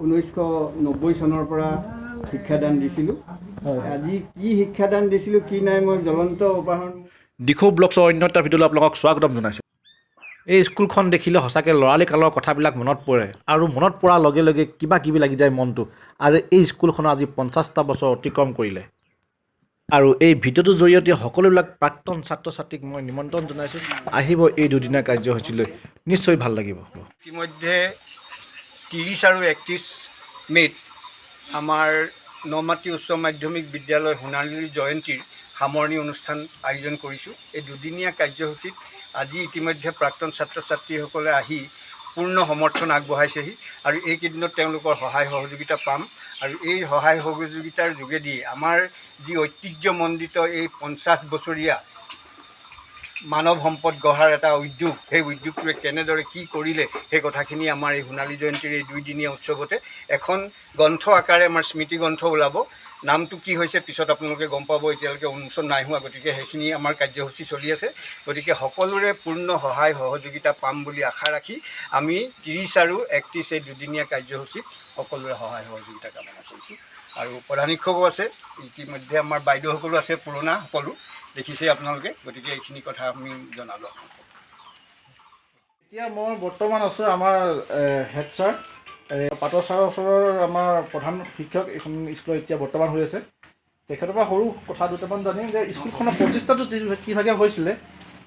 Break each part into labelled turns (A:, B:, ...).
A: 1990 চনৰ পৰা শিক্ষাদান দিছিলোঁ। আজি কি শিক্ষাদান দিছিলোঁ কি নাই মই জ্বলন্ত উদাহৰণ
B: দিখৌ ব্লগছৰ অন্য এটা ভিডিঅ'লৈ আপোনালোকক স্বাগতম জনাইছোঁ। এই স্কুলখন দেখিলে সঁচাকৈ ল'ৰালি কালৰ কথাবিলাক মনত পৰে আৰু মনত পৰাৰ লগে লগে কিবা কিবি লাগি যায় মনটো। আৰু এই স্কুলখনৰ আজি 50টা বছৰ অতিক্ৰম কৰিলে। আৰু এই ভিডিঅ'টোৰ জৰিয়তে সকলোবিলাক প্ৰাক্তন ছাত্ৰ ছাত্ৰীক মই নিমন্ত্ৰণ জনাইছোঁ, আহিব এই দুদিনীয়া কাৰ্যসূচীলৈ, নিশ্চয় ভাল লাগিব।
A: ইতিমধ্যে 30 আৰু 31 মে'ত আমাৰ নমাটি উচ্চ মাধ্যমিক বিদ্যালয় সোণালী জয়ন্তীৰ সামৰণি অনুষ্ঠান আয়োজন কৰিছোঁ। এই দুদিনীয়া কাৰ্যসূচীত আজি ইতিমধ্যে প্ৰাক্তন ছাত্ৰ ছাত্ৰীসকলে আহি পূৰ্ণ সমৰ্থন আগবঢ়াইছেহি আৰু এইকেইদিনত তেওঁলোকৰ সহায় সহযোগিতা পাম আৰু এই সহায় সহযোগিতাৰ যোগেদি আমাৰ যি ঐতিহ্যমণ্ডিত এই 50 বছৰীয়া মানৱ সম্পদ গঢ়াৰ এটা উদ্যোগ, সেই উদ্যোগটোৱে কেনেদৰে কি কৰিলে সেই কথাখিনি আমাৰ এই সোণালী জয়ন্তীৰ এই দুইদিনীয়া উৎসৱতে এখন গ্ৰন্থ আকাৰে আমাৰ স্মৃতি গ্ৰন্থ ওলাব। নামটো কি হৈছে পিছত আপোনালোকে গম পাব, এতিয়ালৈকে উন্মোচন নাই হোৱা, গতিকে সেইখিনি আমাৰ কাৰ্যসূচী চলি আছে। গতিকে সকলোৰে পূৰ্ণ সহায় সহযোগিতা পাম বুলি আশা ৰাখি আমি 30 আৰু 31 এই দুদিনীয়া কাৰ্যসূচীত সকলোৰে সহায় সহযোগিতা কামনা কৰিছোঁ। আৰু প্ৰধান শিক্ষকো আছে, ইতিমধ্যে আমাৰ বাইদেউসকলো আছে, পুৰণা সকলো দেখিছে আপোনালোকে, গতিকে এইখিনি কথা আমি জনালোঁ।
B: এতিয়া মই বৰ্তমান আছোঁ আমাৰ হেড ছাৰ পাটৰ ছাৰৰ ওচৰৰ আমাৰ প্ৰধান শিক্ষক এইখন স্কুলত এতিয়া বৰ্তমান হৈ আছে। তেখেতৰ পৰা সৰু কথা দুটামান জানিম যে স্কুলখনৰ প্ৰতিষ্ঠাটো কিভাগে হৈছিলে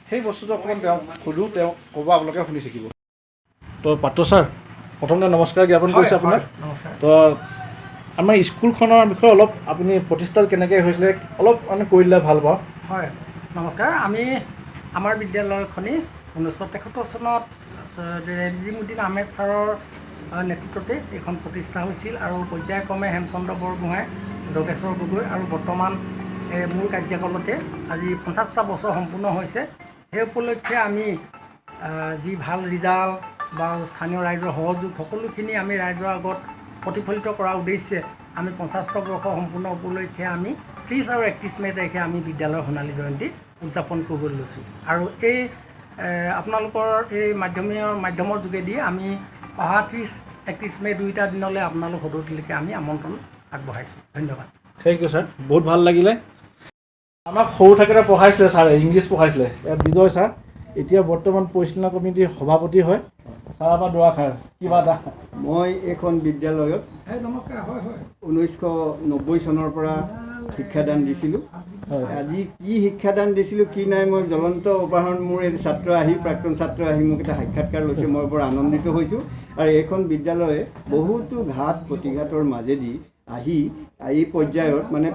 B: সেই বস্তুটো অকণমান তেওঁক সোধোঁ, তেওঁ ক'ব, আপোনালোকে শুনি থাকিব। তো পাটৰ ছাৰ, প্ৰথমতে নমস্কাৰ জ্ঞাপন কৰিছোঁ আপোনাক। তো আমাৰ স্কুলখনৰ বিষয়ে অলপ আপুনি প্ৰতিষ্ঠাত কেনেকৈ হৈছিলে অলপ মানে কৈ দিলে ভাল পাওঁ।
C: হয়, নমস্কাৰ। আমাৰ বিদ্যালয়খনি 1973 চনত ৰেজিমুদ্দিন আহমেদ ছাৰৰ নেতৃত্বতে এইখন প্ৰতিষ্ঠা হৈছিল আৰু পৰ্যায়ক্ৰমে হেমচন্দ্ৰ বৰগোহাঁই, যোগেশ্বৰ গগৈ আৰু বৰ্তমান মোৰ কাৰ্যকালতে আজি 50টা বছৰ সম্পূৰ্ণ হৈছে। সেই উপলক্ষে আমি যি ভাল ৰিজাল্ট বা স্থানীয় ৰাইজৰ সহযোগ সকলোখিনি আমি ৰাইজৰ আগত প্ৰতিফলিত কৰাৰ উদ্দেশ্যে আমি 50টা বৰ্ষ সম্পূৰ্ণ উপলক্ষে আমি 30 আৰু 31 মে' তাৰিখে আমি বিদ্যালয়ৰ সোণালী জয়ন্তী উদযাপন কৰিবলৈ লৈছোঁ। আৰু এই আপোনালোকৰ এই মাধ্যমৰ যোগেদি আমি অহা 30-31 মে' দুয়োটা দিনলৈ আপোনালোক সদৌতিলৈকে আমি আমন্ত্ৰণ আগবঢ়াইছোঁ। ধন্যবাদ।
B: থেংক ইউ ছাৰ, বহুত ভাল লাগিলে। আমাক সৰু থাকোঁতে পঢ়াইছিলে ছাৰে, ইংলিছ পঢ়াইছিলে, বিজয় ছাৰ। এতিয়া বৰ্তমান পৰিচালনা কমিটিৰ সভাপতি হয়। ছাৰৰ পৰা দুআষাৰ কিবা এটা।
A: মই এইখন বিদ্যালয়ত
C: নমস্কাৰ। হয় হয়,
A: 1990 চনৰ পৰা শিক্ষাদান দিছিলোঁ। আজি কি শিক্ষাদান দিছিলোঁ কি নাই মই জ্বলন্ত উদাহৰণ, মোৰ এই প্ৰাক্তন ছাত্ৰ আহি মোক এটা সাক্ষাৎকাৰ লৈছে, মই বৰ আনন্দিত হৈছোঁ। আৰু এইখন বিদ্যালয়ে বহুতো ঘাট প্ৰতিঘাতৰ মাজেদি আহি এই পৰ্যায়ত মানে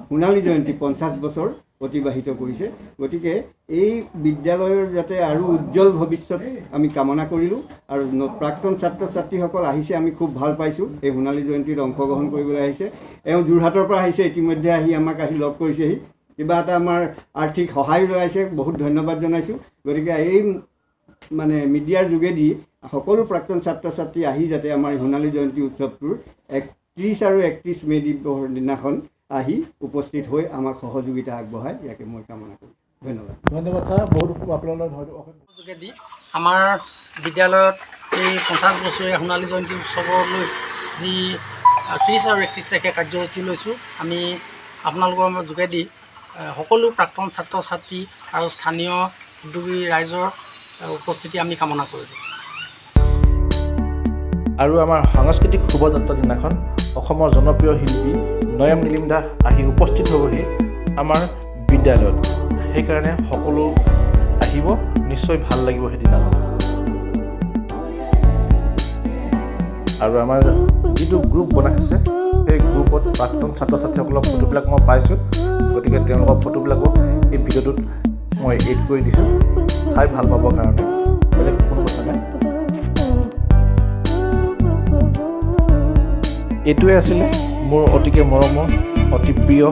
A: সোণালী জয়ন্তী 50 বছৰ অতিবাহিত কৰিছে। গতিকে এই বিদ্যালয়ৰ যাতে আৰু উজ্জ্বল ভৱিষ্যত আমি কামনা কৰিলোঁ। আৰু প্ৰাক্তন ছাত্ৰ ছাত্ৰীসকল আহিছে, আমি খুব ভাল পাইছোঁ। এই সোণালী জয়ন্তীত অংশগ্ৰহণ কৰিবলৈ আহিছে। এওঁ যোৰহাটৰ পৰা আহিছে, ইতিমধ্যে আমাক আহি লগ কৰিছেহি, কিবা এটা আমাৰ আৰ্থিক সহায় জনাইছে, বহুত ধন্যবাদ জনাইছোঁ। গতিকে এই মানে মিডিয়াৰ যোগেদি সকলো প্ৰাক্তন ছাত্ৰ ছাত্ৰী আহি যাতে আমাৰ সোণালী জয়ন্তী উৎসৱটোৰ 30 আৰু 31 মে' দিনাখন আহি উপস্থিত হৈ আমাক সহযোগিতা আগবঢ়ায়, ইয়াকে মই কামনা কৰোঁ। ধন্যবাদ।
B: ধন্যবাদ ছাৰ, বহুত আপোনালোক
C: যোগেদি আমাৰ বিদ্যালয়ত এই 50 বছৰীয়া সোণালী জয়ন্তী উৎসৱলৈ যি 30 আৰু 31 তাৰিখে কাৰ্যসূচী লৈছোঁ, আমি আপোনালোকৰ যোগেদি সকলো প্ৰাক্তন ছাত্ৰ ছাত্ৰী আৰু স্থানীয় উদ্যোগী ৰাইজৰ উপস্থিতি আমি কামনা কৰিলোঁ।
B: আৰু আমাৰ সাংস্কৃতিক শোভাযাত্ৰা দিনাখন অসমৰ জনপ্ৰিয় শিল্পী নয়ন নীলিম দাস আহি উপস্থিত হ'বহি আমাৰ বিদ্যালয়ত। সেইকাৰণে সকলো আহিব, নিশ্চয় ভাল লাগিব সেইদিনাখন। আৰু আমাৰ যিটো গ্ৰুপ বনাইছে সেই গ্ৰুপত প্ৰাক্তন ছাত্ৰ ছাত্ৰীসকলৰ ফটোবিলাক মই পাইছোঁ, গতিকে তেওঁলোকৰ ফটোবিলাকো এই ভিডিঅ'টোত মই এড কৰি দিছোঁ, চাই ভাল পাবৰ কাৰণে, বেলেগ কোনো কথা নাই। এইটোৱে আছিলে মোৰ অতিকে মৰমৰ, অতি প্ৰিয়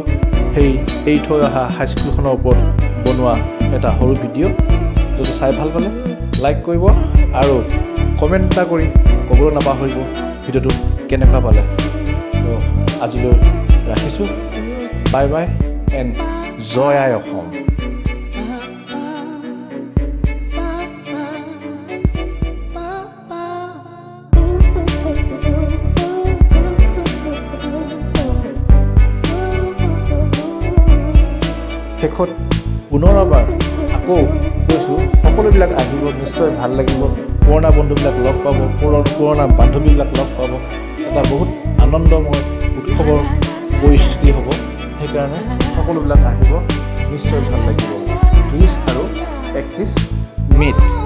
B: সেই এৰি থৈ অহা হাইস্কুলখনৰ ওপৰত বনোৱা এটা সৰু ভিডিঅ'। যদি চাই ভাল পালে লাইক কৰিব আৰু কমেণ্ট এটা কৰি ক'বলৈ নাপাহৰিব ভিডিঅ'টো কেনেকুৱা পালে। তো আজিলৈ ৰাখিছোঁ, বাই বাই এণ্ড জয় আই অসম। শেষত পুনৰ এবাৰ আকৌ কৈছোঁ, সকলোবিলাক আহিব, নিশ্চয় ভাল লাগিব। পুৰণা বন্ধুবিলাক লগ পাব, পুৰণা বান্ধৱীবিলাক লগ পাব। এটা বহুত আনন্দময় উৎসৱৰ পৰিস্থিতি হ'ব। সেইকাৰণে সকলোবিলাক আহিব, নিশ্চয় ভাল লাগিব। 20 আৰু 31 মে'ত